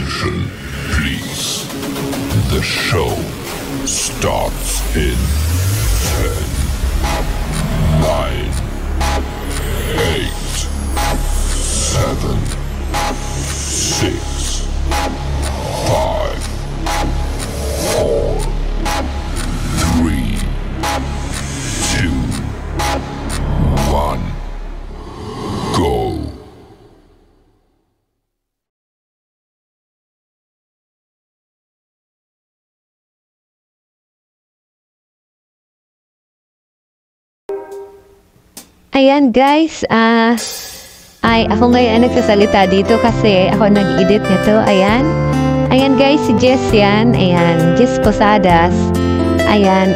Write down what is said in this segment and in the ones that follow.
Attention, please. The show starts in 10, 9, 8, 7, 6, 5, 4, 3, 2, 1, go. Ayan guys, ako ngayon nagsasalita dito kasi ako nag-edit nito. Ayan guys, si Jess yan. Ayan, Jess Posadas. Ayan,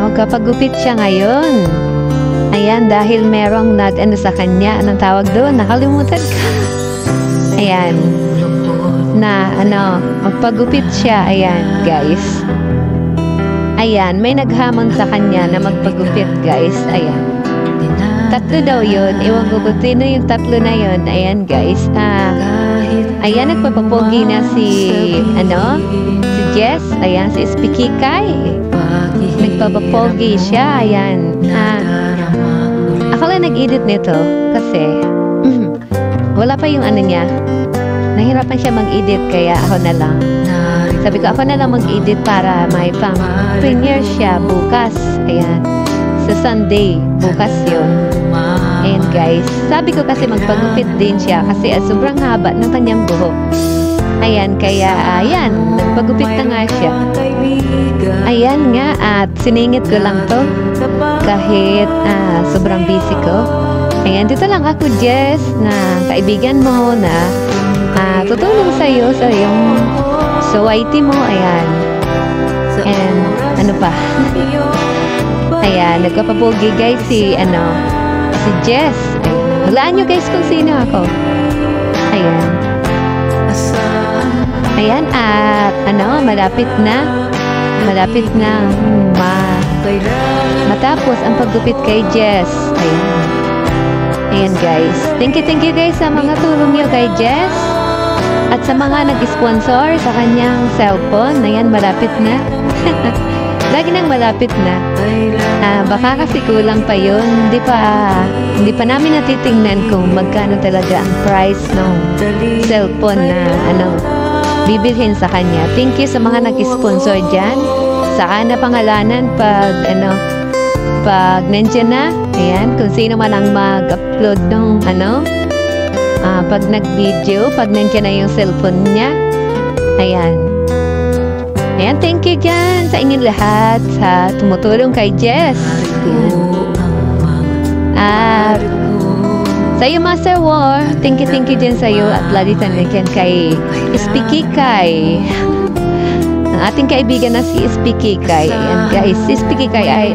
magpapagupit siya ngayon. Ayan, dahil merong nag-ano sa kanya. Anong tawag doon? Nakalimutan ka. Ayan, magpagupit siya. Ayan guys. Ayan, may naghamon sa kanya na magpagupit guys. Ayan. Tatlo daw yun. Ewan ko kung sino yung tatlo na yun. Ayan guys. Ayan, nagpapapogi na si Jess. Ayan, si Spikikay. Nagpapapogi siya. Ayan. Ako lang nag-edit nito. Kasi, wala pa yung niya. Nahirapan siya mag-edit. Kaya ako na lang. Sabi ko, ako na lang mag-edit para may pang-premiere siya bukas. Ayan. Sa Sunday. Bukas yun. And guys, sabi ko kasi magpagupit din siya kasi sobrang haba ng kanyang buhok. Ayan, kaya ayan, nagpagupit na nga siya. Ayan nga, at siningit ko lang to kahit sobrang busy ko. Ayan, dito lang ako Jess, na kaibigan mo na tutulong sa iyo sa iyong YT mo. Ayan. And ano pa? Ayan, nagpapapogi guys si Jess. Hulaan nyo guys kung sino ako. Ayan. Ayan, at malapit na matapos ang paggupit kay Jess. Ayan. Ayan guys. Thank you guys sa mga tulong nyo kay Jess. At sa mga nag-sponsor sa kanyang cellphone. Ayan, malapit na. Lagi nang malapit na. Baka kasi kulang pa yun. Hindi pa namin natitingnan kung magkano talaga ang price ng cellphone na bibilhin sa kanya. Thank you sa mga nag-sponsor dyan. Saka na pangalanan pag nandiyan na. Ayan, kung sino man ang mag-upload ng pag nag-video, pag nandiyan na yung cellphone niya. Ayan. Ayan, thank you dyan sa inyong lahat sa tumutulong kay Jess. At sa iyo, Master War, thank you dyan sa iyo at lagi dyan kay Spikikay. Ang ating kaibigan na si Spikikay. Ayan guys, si Spikikay ay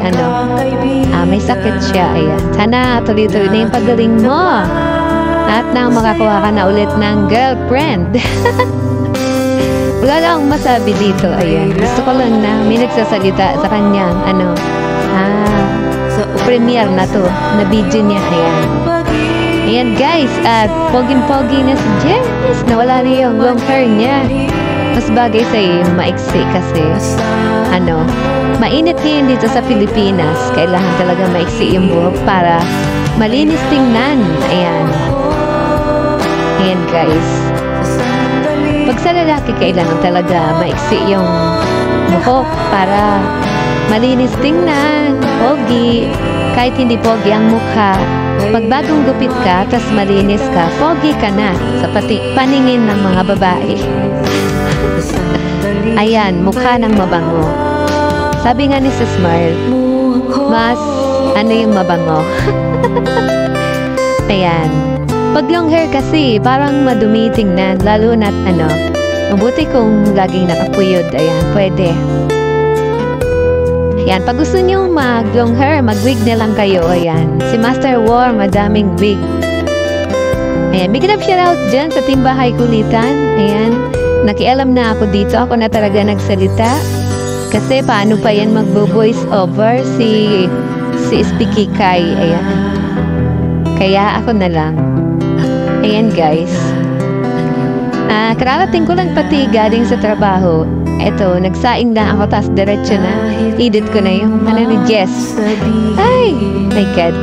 may sakit siya. Ayan. Sana tuloy-tuloy na yung paggaling mo. At nang makakuha ka na ulit ng girlfriend. Wala lang masabi dito. Ayan. Gusto ko lang na may nagsasalita sa kanyang premiere na to, na video niya. Ayan. Ayan guys, at poging-pogi na si Jess. Nawala na yung long hair niya. Mas bagay sa yung maiksi kasi mainit ngayon dito sa Pilipinas. Kailangan talaga maiksi yung buhok para malinis tingnan. Ayan. Ayan guys. Pag sa lalaki, kailangan talaga maiksi yung buhok para malinis tingnan, pogi. Kahit hindi pogi ang mukha, pag bagong gupit ka, tas malinis ka, pogi ka na sa paningin ng mga babae. Ayan, mukha ng mabango. Sabi nga ni Sis Smile, mas yung mabango. Ayan. Pag long hair kasi, parang madumi tingnan, lalo na't mabuti kung laging nakapuyod. Ayan, pwede. Ayan, pag gusto nyo mag-long hair, mag-wig na lang kayo. Ayan, si Master War, madaming wig. Ayan, big up shoutout dyan sa Team Bahay Kulitan. Ayan, nakialam na ako dito. Ako na talaga nagsalita. Kasi paano pa yan mag-voice over si Spikikay. Ayan. Kaya ako na lang. Ayan guys. Kararating ko lang pati galing sa trabaho. Eto, nagsaing na ako, tas diretso na. Edit ko na yung ni Jess. Ay, my God.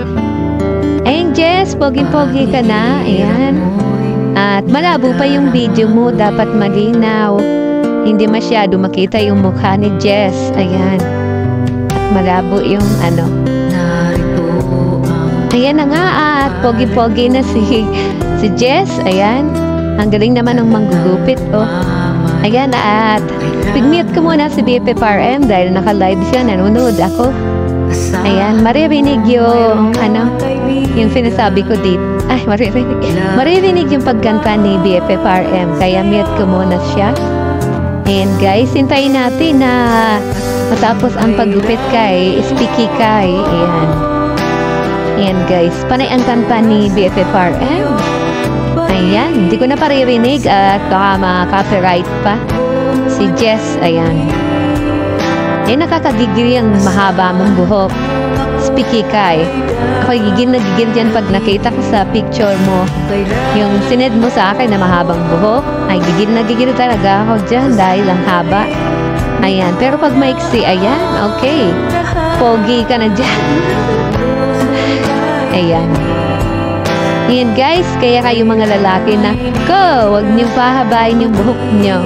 Ayun, Jess, pogi-pogi ka na. Ayan. At malabo pa yung video mo, dapat malinaw. Hindi masyado makita yung mukha ni Jess. Ayan. At malabo yung Ayan na nga, at pogi-pogi na si Jess. Ayan. Ang galing naman ng manggugupit, oh. Ayan, at pig-mute ko muna si BFF-RM dahil naka-live siya, nanonood ako. Ayan, maririnig yung, yung sinasabi ko dito. Ay, maririnig yung pagkanta ni BFF-RM, kaya mute ko muna siya. And guys, hintayin natin na matapos ang paggupit kay Speaky Kai. Ayan. Ayan guys, panay ang kanta ni BFF-RM. Ayan, hindi ko na paririnig at baka ma-copyright pa si Jess. Ayan. Nakakagigil yung mahaba mong buhok. Speaky Kai. Ako gigil na gigil dyan pag nakita ko sa picture mo. Yung sined mo sa akin na mahabang buhok. Ay, gigil na gigil talaga ako dyan dahil ang haba. Ayan, pero pag maiksi, ayan, okay. Pogi ka na dyan. Ayan. Ayan guys, kaya kayo mga lalaki na huwag niyo pahabain yung buhok niyo.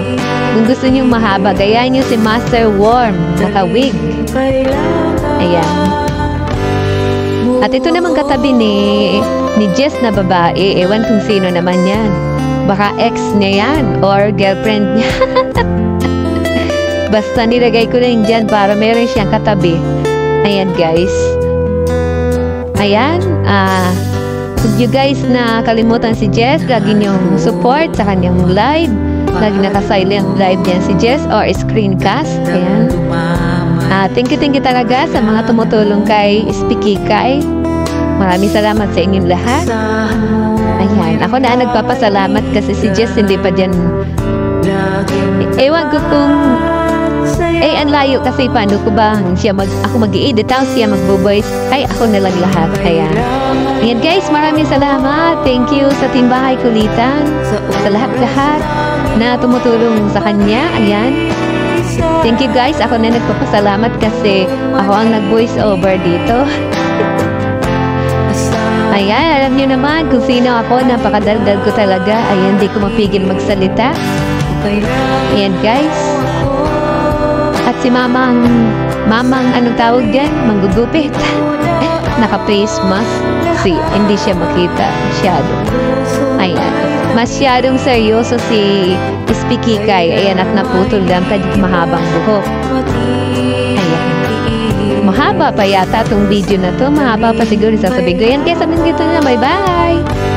Kung gusto niyo mahaba, gayahin niyo si Master Worm, naka-wig. Ayan. At ito naman katabi ni Jess na babae, ewan kung sino naman yan. Baka ex niya yan or girlfriend niya. Basta nilagay ko lang dyan para meron siyang katabi. Ayan guys. Ayan, huwag nyo guys na kalimutan si Jess. Lagi nyong support sa kanyang live. Lagi naka-silent live yan si Jess or screencast. Ayan. Thank you talaga sa mga tumutulong kay Speaky Kai. Maraming salamat sa inyong lahat. Ayan. Ako na nagpapasalamat kasi si Jess hindi pa dyan. Ewan ko kung ang layo kasi paano ko ba ako mag-i-edit tapos siya magbo-voice. Ay, ako na lang lahat. Ayan. Ayan guys, maraming salamat. Thank you sa Team Bahay Kulitan. Sa lahat-lahat na tumutulong sa kanya. Ayan. Thank you guys. Ako na nagpapasalamat kasi ako ang nag-voice over dito. Ayan, alam niyo naman kung sino ako. Napakadaldal ko talaga. Ayan, di ko mapigil magsalita. Ayan guys. At si mamang anong tawag dyan? Manggugupit. Naka-face mask. Hindi siya makita masyado. Ayan. Masyadong seryoso si Speaky Kai. Ayan, at naputol lang kanyang mahabang buhok. Ayan. Mahaba pa yata itong video na to. Mahaba pa siguro sasabihin ko. Ayan, kaya sabihin dito na. Bye-bye!